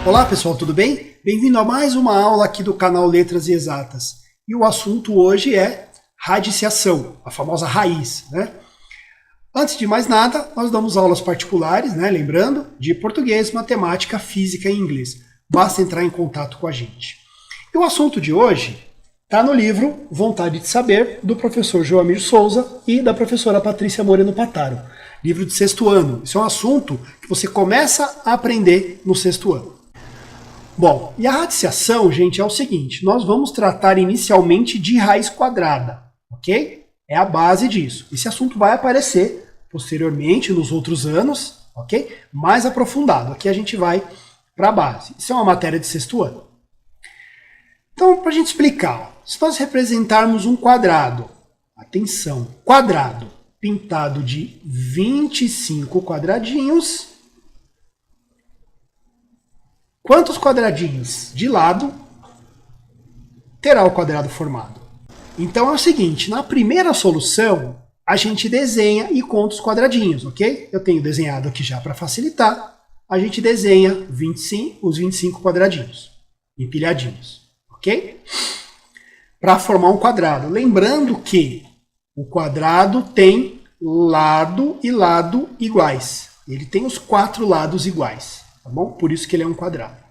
Olá pessoal, tudo bem? Bem-vindo a mais uma aula aqui do canal Letras e Exatas. E o assunto hoje é radiciação, a famosa raiz, né? Antes de mais nada, nós damos aulas particulares, né? Lembrando, de português, matemática, física e inglês. Basta entrar em contato com a gente. E o assunto de hoje está no livro Vontade de Saber, do professor Joamir Souza e da professora Patrícia Moreno Pataro. Livro de 6º ano. Isso é um assunto que você começa a aprender no 6º ano. Bom, e a radiciação, gente, é o seguinte. Nós vamos tratar inicialmente de raiz quadrada, ok? É a base disso. Esse assunto vai aparecer posteriormente nos outros anos, ok? Mais aprofundado. Aqui a gente vai para a base. Isso é uma matéria de 6º ano. Então, para a gente explicar, se nós representarmos um quadrado, atenção, quadrado, pintado de 25 quadradinhos, quantos quadradinhos de lado terá o quadrado formado? Então é o seguinte, na primeira solução, a gente desenha e conta os quadradinhos, ok? Eu tenho desenhado aqui já para facilitar. A gente desenha os 25 quadradinhos, empilhadinhos, ok? Para formar um quadrado. Lembrando que o quadrado tem lado e lado iguais. Ele tem os 4 lados iguais, tá bom? Por isso que ele é um quadrado.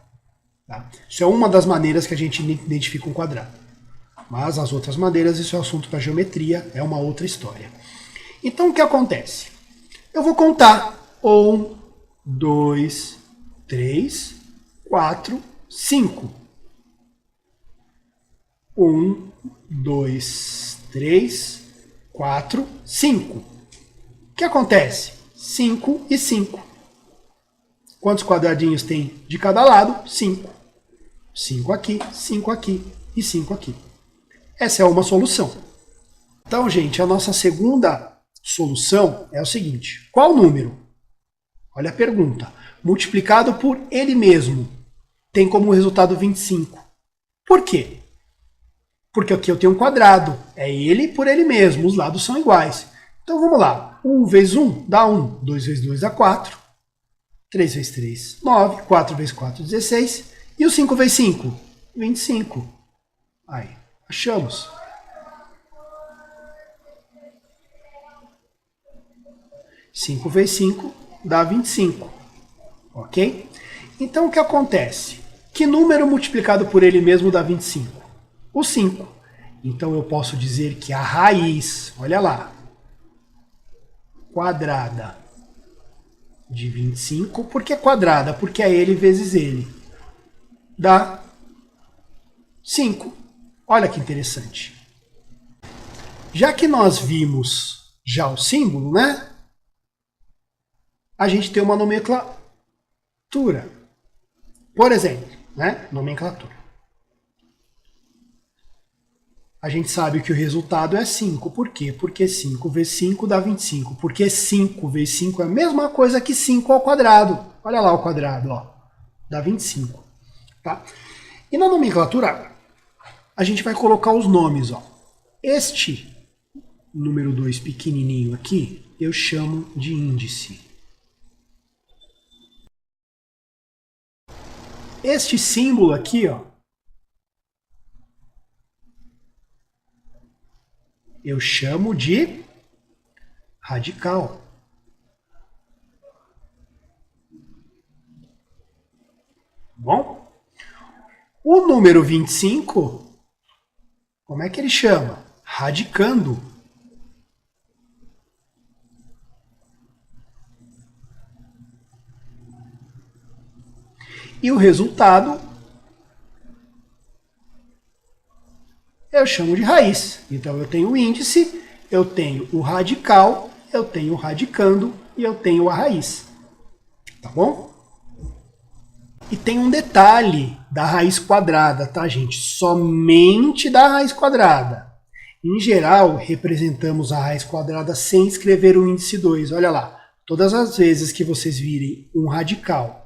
Tá? Isso é uma das maneiras que a gente identifica um quadrado. Mas as outras maneiras, isso é assunto para geometria, é uma outra história. Então o que acontece? Eu vou contar 1, 2, 3, 4, 5. 1, 2, 3, 4, 5. O que acontece? 5 e 5. Quantos quadradinhos tem de cada lado? 5. 5 aqui e 5 aqui. Essa é uma solução. Então, gente, a nossa segunda solução é o seguinte. Qual número? Olha a pergunta. Multiplicado por ele mesmo tem como resultado 25. Por quê? Porque aqui eu tenho um quadrado. É ele por ele mesmo. Os lados são iguais. Então, vamos lá. 1 vezes 1 dá 1. 2 vezes 2 dá 4. 3 vezes 3, 9. 4 vezes 4, 16. E o 5 vezes 5? 25. Aí, achamos. Cinco vezes 5 dá 25. Ok? Então, o que acontece? Que número multiplicado por ele mesmo dá 25? O 5. Então, eu posso dizer que a raiz, olha lá, quadrada de 25, por que quadrada? Porque é ele vezes ele. Dá 5. Olha que interessante. Já que nós vimos já o símbolo, né? A gente tem uma nomenclatura. Por exemplo, né? Nomenclatura. A gente sabe que o resultado é 5. Por quê? Porque 5 vezes 5 dá 25. Porque 5 vezes 5 é a mesma coisa que 5 ao quadrado. Olha lá o quadrado, ó. Dá 25. Tá? E na nomenclatura, a gente vai colocar os nomes. Ó. Este número 2 pequenininho aqui, eu chamo de índice. Este símbolo aqui, ó, eu chamo de radical. Bom? O número 25, como é que ele chama? Radicando. E o resultado eu chamo de raiz. Então eu tenho o índice, eu tenho o radical, eu tenho o radicando e eu tenho a raiz. Tá bom? E tem um detalhe da raiz quadrada, tá, gente? Somente da raiz quadrada. Em geral, representamos a raiz quadrada sem escrever o índice 2. Olha lá, todas as vezes que vocês virem um radical,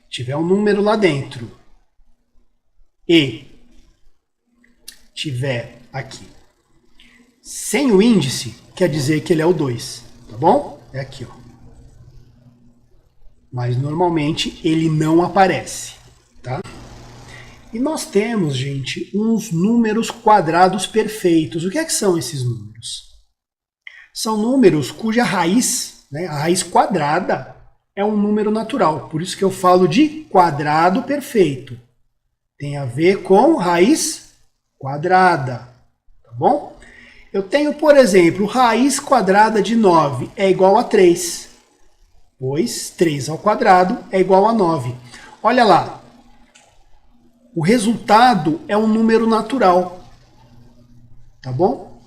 tiver um número lá dentro e tiver aqui sem o índice, quer dizer que ele é o 2, tá bom? É aqui, ó. mas normalmente ele não aparece, tá? E nós temos, gente, uns números quadrados perfeitos. O que é que são esses números? São números cuja raiz, né, a raiz quadrada, é um número natural. Por isso que eu falo de quadrado perfeito. Tem a ver com raiz quadrada, tá bom? Eu tenho, por exemplo, raiz quadrada de 9 é igual a 3, pois 3 ao quadrado é igual a 9. Olha lá, o resultado é um número natural, tá bom?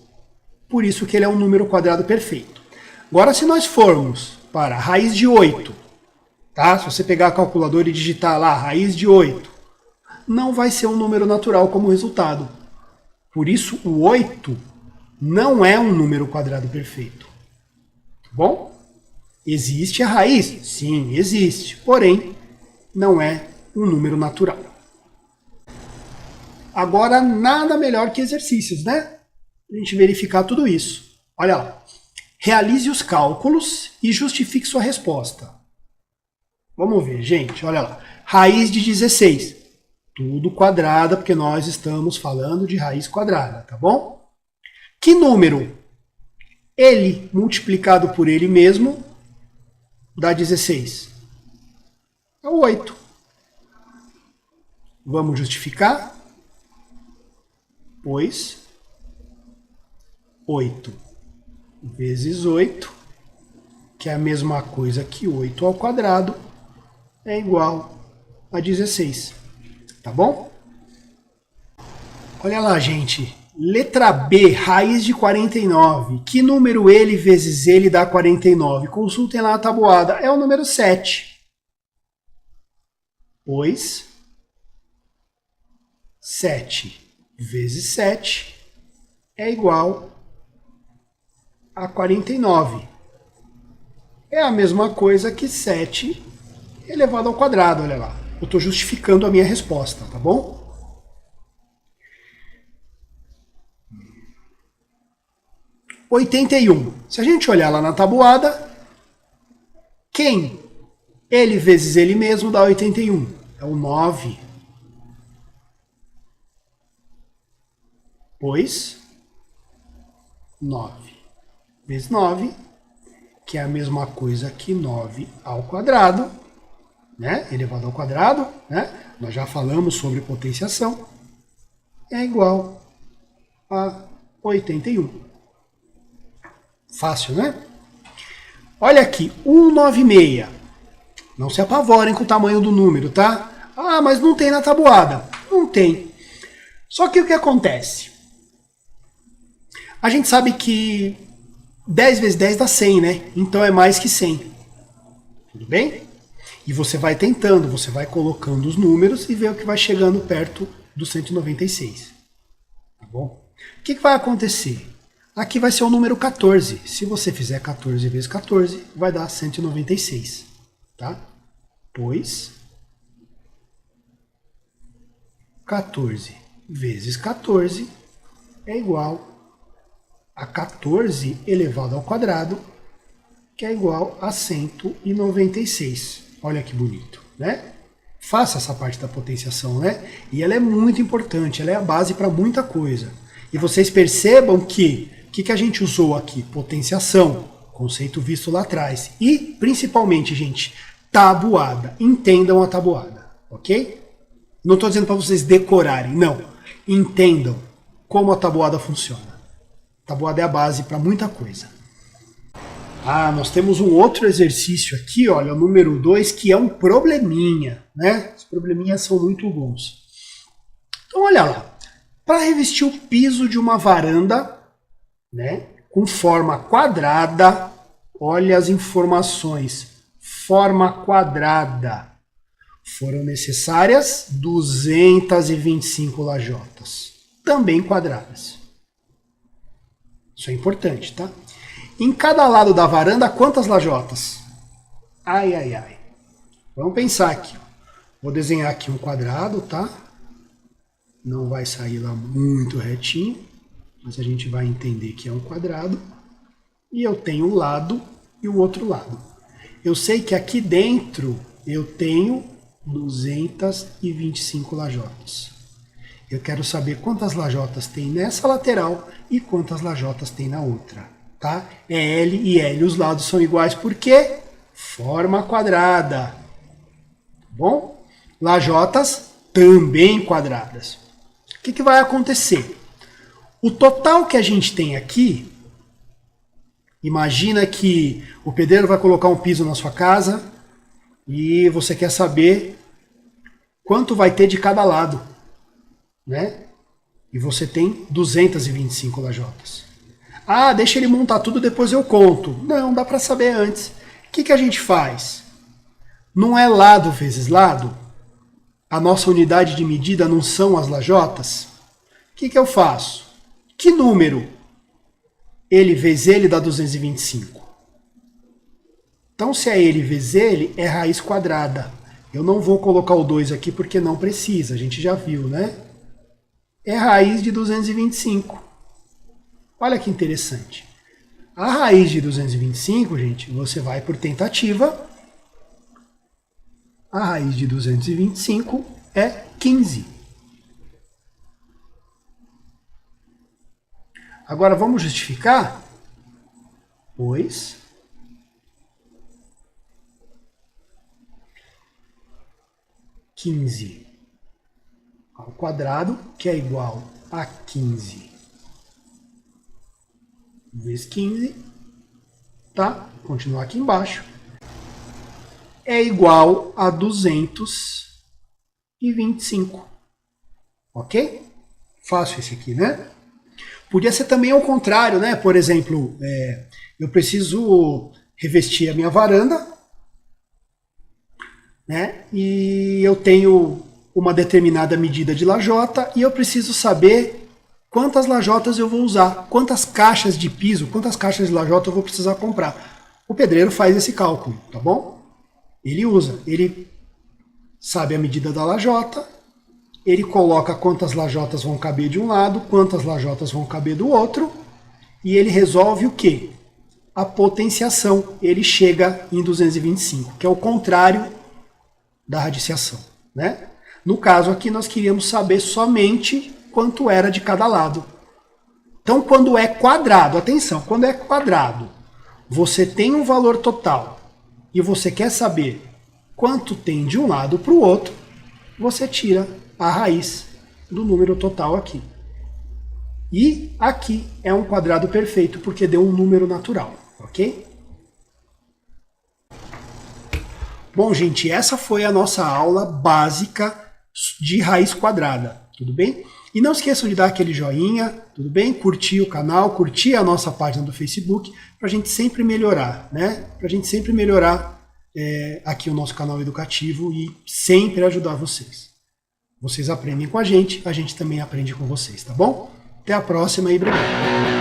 Por isso que ele é um número quadrado perfeito. Agora, se nós formos para a raiz de 8, tá? Se você pegar a calculadora e digitar lá, raiz de 8, não vai ser um número natural como resultado. Por isso, o 8 não é um número quadrado perfeito. Tá bom? Existe a raiz? Sim, existe. Porém, não é um número natural. Agora, nada melhor que exercícios, né? A gente verificar tudo isso. Olha lá. Realize os cálculos e justifique sua resposta. Vamos ver, gente. Olha lá. Raiz de 16. Tudo quadrada, porque nós estamos falando de raiz quadrada, tá bom? Que número? Ele multiplicado por ele mesmo dá 16. É o 8. Vamos justificar? Pois 8 vezes 8, que é a mesma coisa que 8 ao quadrado, é igual a 16. Tá bom? Olha lá, gente. Letra B, raiz de 49. Que número ele vezes ele dá 49? Consultem lá a tabuada. É o número 7. Pois 7 vezes 7 é igual a 49. É a mesma coisa que 7 elevado ao quadrado, olha lá. Eu estou justificando a minha resposta, tá bom? – 81. Se a gente olhar lá na tabuada, quem? Ele vezes ele mesmo dá 81. É o 9. Pois 9 vezes 9, que é a mesma coisa que 9 ao quadrado, né? Elevado ao quadrado, né? Nós já falamos sobre potenciação, é igual a 81. Fácil, né? Olha aqui, 196. Não se apavorem com o tamanho do número, tá? Ah, mas não tem na tabuada. Não tem. Só que o que acontece? A gente sabe que 10 vezes 10 dá 100, né? Então é mais que 100. Tudo bem? E você vai tentando, você vai colocando os números e vê o que vai chegando perto do 196. Tá bom? O que vai acontecer? Aqui vai ser o número 14. Se você fizer 14 vezes 14, vai dar 196. Tá? Pois 14 vezes 14 é igual a 14 elevado ao quadrado, que é igual a 196. Olha que bonito, né? Faça essa parte da potenciação, né? E ela é muito importante, ela é a base para muita coisa. E vocês percebam que o que a gente usou aqui? Potenciação, conceito visto lá atrás. E, principalmente, gente, tabuada. Entendam a tabuada, ok? Não estou dizendo para vocês decorarem, não. Entendam como a tabuada funciona. A tabuada é a base para muita coisa. Ah, nós temos um outro exercício aqui, olha, o número 2, que é um probleminha, né? Os probleminhas são muito bons. Então, olha lá. Para revestir o piso de uma varanda, né, com forma quadrada, olha as informações, forma quadrada, foram necessárias 225 lajotas, também quadradas. Isso é importante, tá? Em cada lado da varanda, quantas lajotas? Ai, ai, ai. Vamos pensar aqui. Vou desenhar aqui um quadrado, tá? Não vai sair lá muito retinho, mas a gente vai entender que é um quadrado. E eu tenho um lado e o outro lado. Eu sei que aqui dentro eu tenho 225 lajotas. Eu quero saber quantas lajotas tem nessa lateral e quantas lajotas tem na outra. Tá? É L e L. Os lados são iguais porque forma quadrada. Bom? Lajotas também quadradas. O que vai acontecer? O total que a gente tem aqui, imagina que o pedreiro vai colocar um piso na sua casa e você quer saber quanto vai ter de cada lado, né? E você tem 225 lajotas. Ah, deixa ele montar tudo, depois eu conto. Não, dá para saber antes. O que a gente faz? Não é lado vezes lado? A nossa unidade de medida não são as lajotas? O que eu faço? Que número? Ele vezes ele dá 225. Então, se é ele vezes ele, é raiz quadrada. Eu não vou colocar o 2 aqui porque não precisa, a gente já viu, né? É raiz de 225. Olha que interessante. A raiz de 225, gente, você vai por tentativa. A raiz de 225 é 15. Agora vamos justificar? Pois 15 ao quadrado, que é igual a 15 vezes 15, tá? Continuar aqui embaixo. É igual a 225. Ok? Fácil esse aqui, né? Podia ser também ao contrário, né? Por exemplo, eu preciso revestir a minha varanda, né? E eu tenho uma determinada medida de lajota e eu preciso saber quantas lajotas eu vou usar, quantas caixas de piso, quantas caixas de lajota eu vou precisar comprar. O pedreiro faz esse cálculo, tá bom? Ele sabe a medida da lajota, ele coloca quantas lajotas vão caber de um lado, quantas lajotas vão caber do outro, e ele resolve o quê? A potenciação. Ele chega em 225, que é o contrário da radiciação, né? No caso aqui, nós queríamos saber somente quanto era de cada lado. Então, quando é quadrado, atenção, quando é quadrado, você tem um valor total e você quer saber quanto tem de um lado para o outro, você tira a raiz do número total aqui. E aqui é um quadrado perfeito, porque deu um número natural, ok? Bom, gente, essa foi a nossa aula básica de raiz quadrada, tudo bem? E não esqueçam de dar aquele joinha, tudo bem? Curtir o canal, curtir a nossa página do Facebook, para a gente sempre melhorar, né? Para a gente sempre melhorar aqui o nosso canal educativo e sempre ajudar vocês. Vocês aprendem com a gente também aprende com vocês, tá bom? Até a próxima e obrigado.